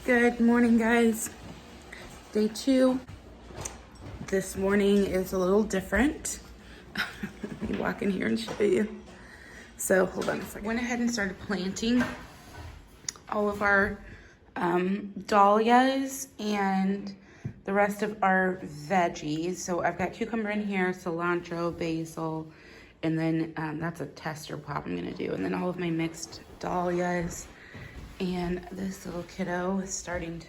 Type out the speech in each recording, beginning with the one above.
Good morning, guys. Day 2. This morning is a little different. Let me walk in here and show you. So hold on a second. Went ahead and started planting all of our dahlias and the rest of our veggies. So I've got cucumber in here, cilantro, basil, and then that's a tester pop I'm gonna do. And then all of my mixed dahlias. And this little kiddo is starting to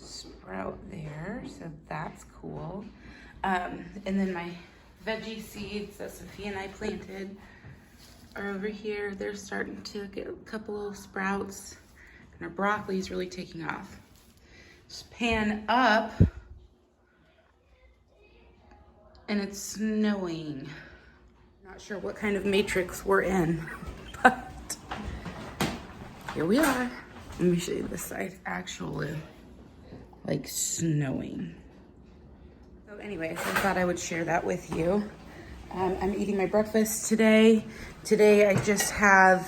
sprout there, so that's cool. And then my veggie seeds that Sophia and I planted are over here. They're starting to get a couple of sprouts, and our broccoli is really taking off. Just pan up, and it's snowing. Not sure what kind of matrix we're in, but here we are. Let me show you this side. Actually, like snowing. So anyways, I thought I would share that with you. I'm eating my breakfast today. Today I just have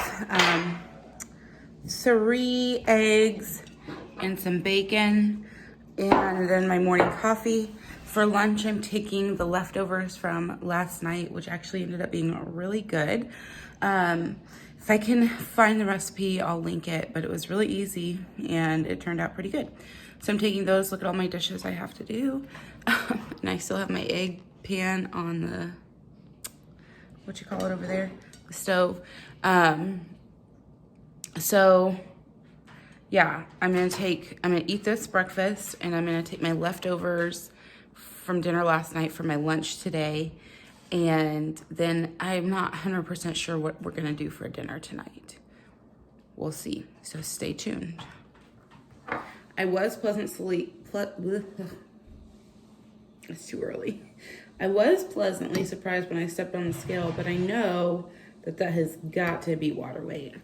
3 eggs and some bacon, and then my morning coffee. For lunch, I'm taking the leftovers from last night, which actually ended up being really good. If I can find the recipe, I'll link it, but it was really easy and it turned out pretty good. So I'm taking those. Look at all my dishes I have to do. And I still have my egg pan on the, what you call it over there? The stove. So yeah, I'm gonna eat this breakfast, and I'm gonna take my leftovers from dinner last night for my lunch today. And then I'm not 100% sure what we're gonna do for dinner tonight. We'll see, so stay tuned. I was it's too early. I was pleasantly surprised when I stepped on the scale, but I know that has got to be water weight.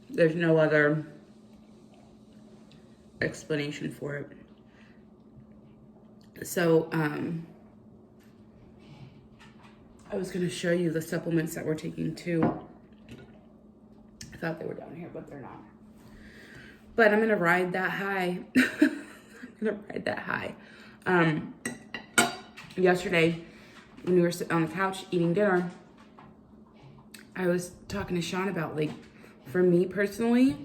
There's no other explanation for it. So, I was going to show you the supplements that we're taking too. I thought they were down here, but they're not. But I'm going to ride that high. Yesterday, when we were sitting on the couch eating dinner, I was talking to Sean about, like, for me personally,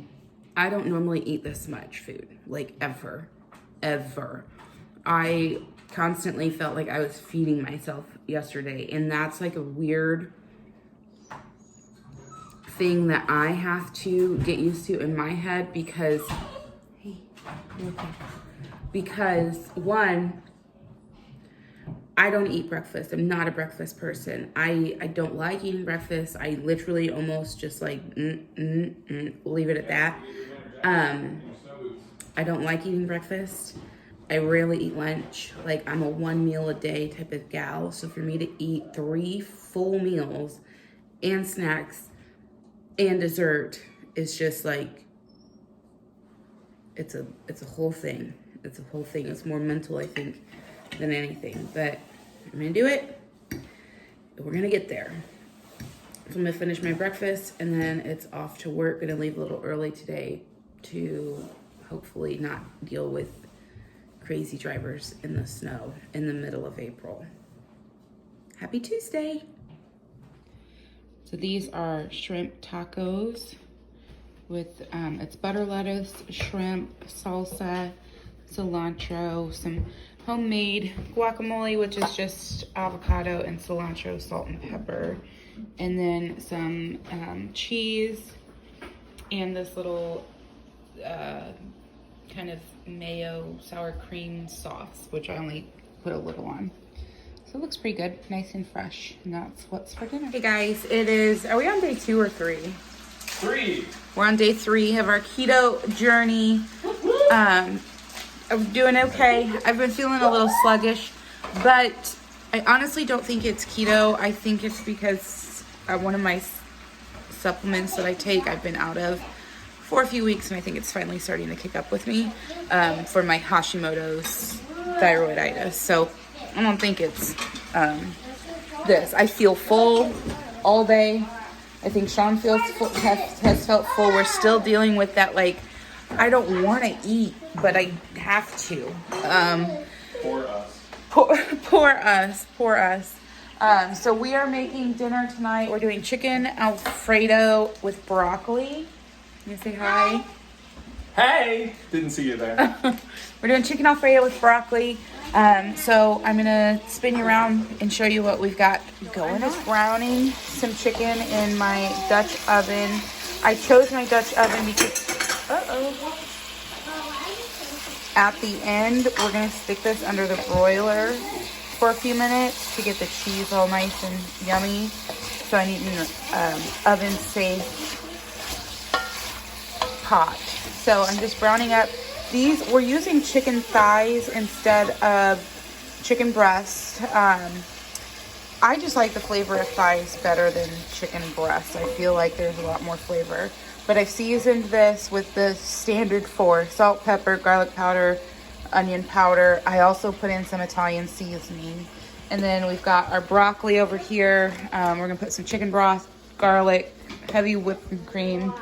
I don't normally eat this much food, like ever. I constantly felt like I was feeding myself yesterday, and that's like a weird thing that I have to get used to in my head because, one, I don't eat breakfast. I'm not a breakfast person. I don't like eating breakfast. I literally almost just like, leave it at that. I don't like eating breakfast. I rarely eat lunch. Like, I'm a 1 meal a day type of gal. So for me to eat 3 full meals and snacks and dessert is just like, it's a whole thing. It's a whole thing. It's more mental, I think, than anything. But I'm gonna do it. We're gonna get there. So I'm gonna finish my breakfast, and then it's off to work. Gonna leave a little early today to hopefully not deal with crazy drivers in the snow in the middle of April. Happy Tuesday. So these are shrimp tacos with, it's butter lettuce, shrimp, salsa, cilantro, some homemade guacamole, which is just avocado and cilantro, salt and pepper, and then some cheese, and this little kind of mayo sour cream sauce, which I only put a little on. So it looks pretty good, nice and fresh, and that's what's for dinner. Hey guys, it is, are we on day 2 or 3? 3. We're on day 3 of our keto journey. I'm doing okay. I've been feeling a little sluggish, but I honestly don't think it's keto. I think it's because one of my supplements that I take, I've been out of for a few weeks, and I think it's finally starting to kick up with me for my Hashimoto's thyroiditis. So I don't think it's this. I feel full all day. I think Sean has felt full. We're still dealing with that, like, I don't want to eat, but I have to. For us. Poor us. So we are making dinner tonight. We're doing chicken Alfredo with broccoli. You say hi? Hey! Didn't see you there. We're doing chicken Alfredo with broccoli. So I'm gonna spin you around and show you what we've got going. I'm just browning some chicken in my Dutch oven. I chose my Dutch oven because, at the end, we're gonna stick this under the broiler for a few minutes to get the cheese all nice and yummy. So I need an oven safe pot. So I'm just browning up these. We're using chicken thighs instead of chicken breast. I just like the flavor of thighs better than chicken breast. I feel like there's a lot more flavor. But I've seasoned this with the standard 4: salt, pepper, garlic powder, onion powder. I also put in some Italian seasoning. And then we've got our broccoli over here. We're gonna put some chicken broth, garlic, heavy whipping cream,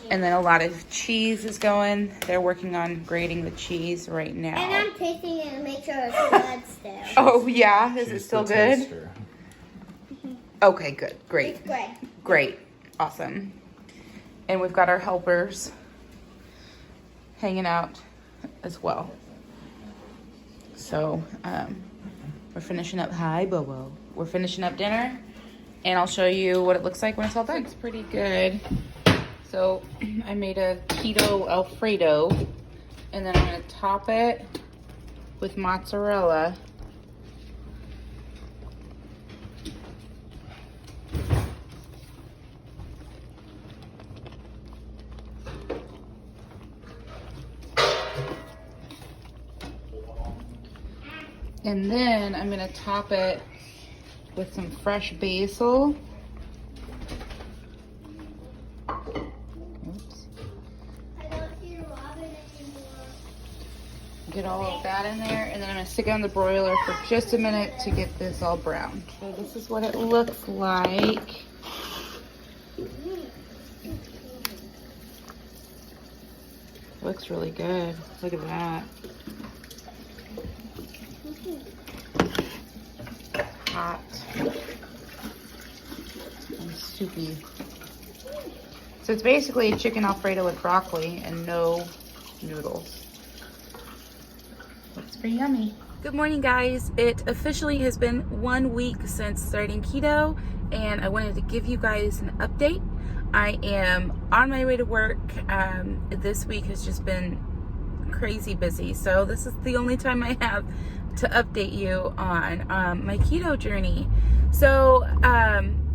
and then a lot of cheese is going. They're working on grating the cheese right now. And I'm tasting it to make sure it's good still. Oh yeah, is it still good? Taster. Okay, good, great. It's good. Great, awesome. And we've got our helpers hanging out as well. So we're finishing up, hi Bobo. We're finishing up dinner, and I'll show you what it looks like when it's all done. It's pretty good. So I made a keto Alfredo, and then I'm gonna top it with mozzarella. And then I'm gonna top it with some fresh basil. Oops. Get all of that in there, and then I'm gonna stick it on the broiler for just a minute to get this all brown. So this is what it looks like. Looks really good. Look at that. Hot and soupy. So it's basically a chicken Alfredo with broccoli and no noodles. Looks pretty yummy. Good morning, guys. It officially has been 1 week since starting keto, and I wanted to give you guys an update. I am on my way to work. This week has just been crazy busy, so this is the only time I have to update you on my keto journey. So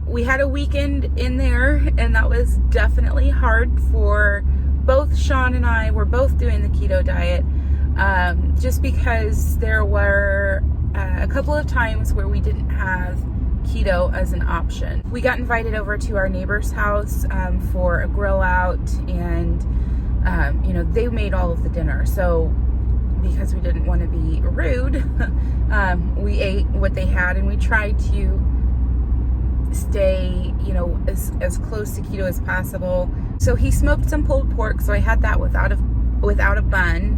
we had a weekend in there, and that was definitely hard for both Sean and I. We're both doing the keto diet, just because there were a couple of times where we didn't have keto as an option. We got invited over to our neighbor's house for a grill out, and you know, they made all of the dinner. So because we didn't want to be rude, we ate what they had, and we tried to stay, you know, as close to keto as possible. So he smoked some pulled pork, so I had that without a bun,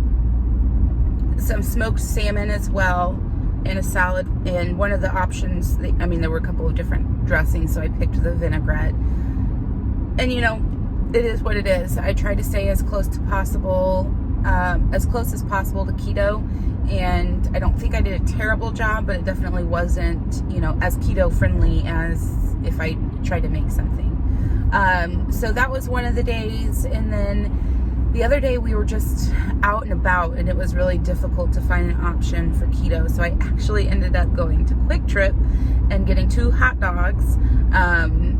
some smoked salmon as well, and a salad. And one of the options, I mean, there were a couple of different dressings, so I picked the vinaigrette. And you know, it is what it is. I tried to stay as close as possible to keto, and I don't think I did a terrible job, but it definitely wasn't, you know, as keto friendly as if I tried to make something. So that was one of the days, and then the other day we were just out and about, and it was really difficult to find an option for keto. So I actually ended up going to Quick Trip and getting 2 hot dogs and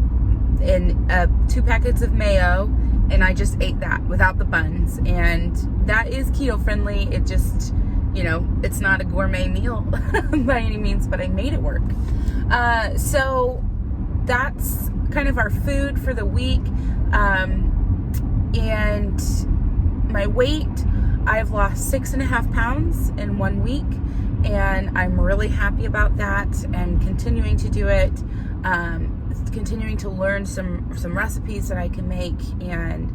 2 packets of mayo, and I just ate that without the buns. And that is keto friendly. It just, you know, it's not a gourmet meal by any means, but I made it work. So that's kind of our food for the week. And my weight, I've lost 6.5 pounds in 1 week, and I'm really happy about that and continuing to do it. continuing to learn some recipes that I can make, and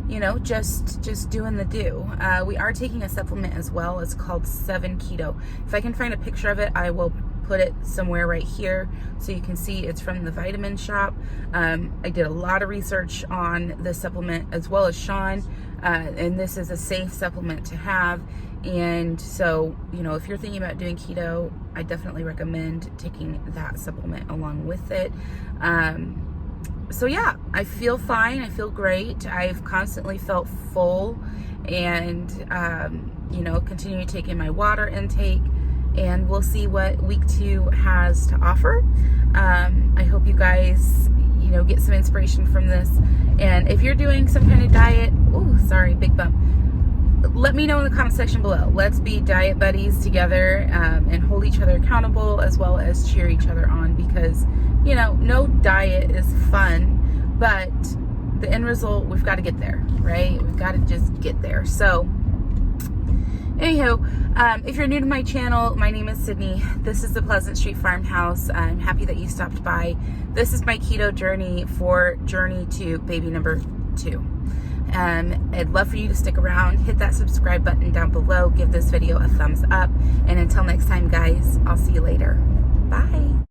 you know, just doing the do. We are taking a supplement as well. It's called 7 Keto. If I can find a picture of it, I will put it somewhere right here so you can see. It's from the Vitamin Shop. I did a lot of research on this supplement as well as Sean, and this is a safe supplement to have. And so, you know, if you're thinking about doing keto, I definitely recommend taking that supplement along with it. So yeah, I feel fine. I feel great. I've constantly felt full, and you know, continue taking my water intake, and we'll see what week 2 has to offer. I hope you guys, you know, get some inspiration from this. And if you're doing some kind of diet, ooh, sorry, big bump. Let me know in the comment section below. Let's be diet buddies together, and hold each other accountable, as well as cheer each other on, because, you know, no diet is fun, but the end result, we've got to get there, right? We've got to just get there. So anywho, if you're new to my channel, my name is Sydney. This is the Pleasant Street Farmhouse. I'm happy that you stopped by. This is my keto journey for journey to baby number 2. I'd love for you to stick around, hit that subscribe button down below, give this video a thumbs up, and until next time, guys, I'll see you later. Bye.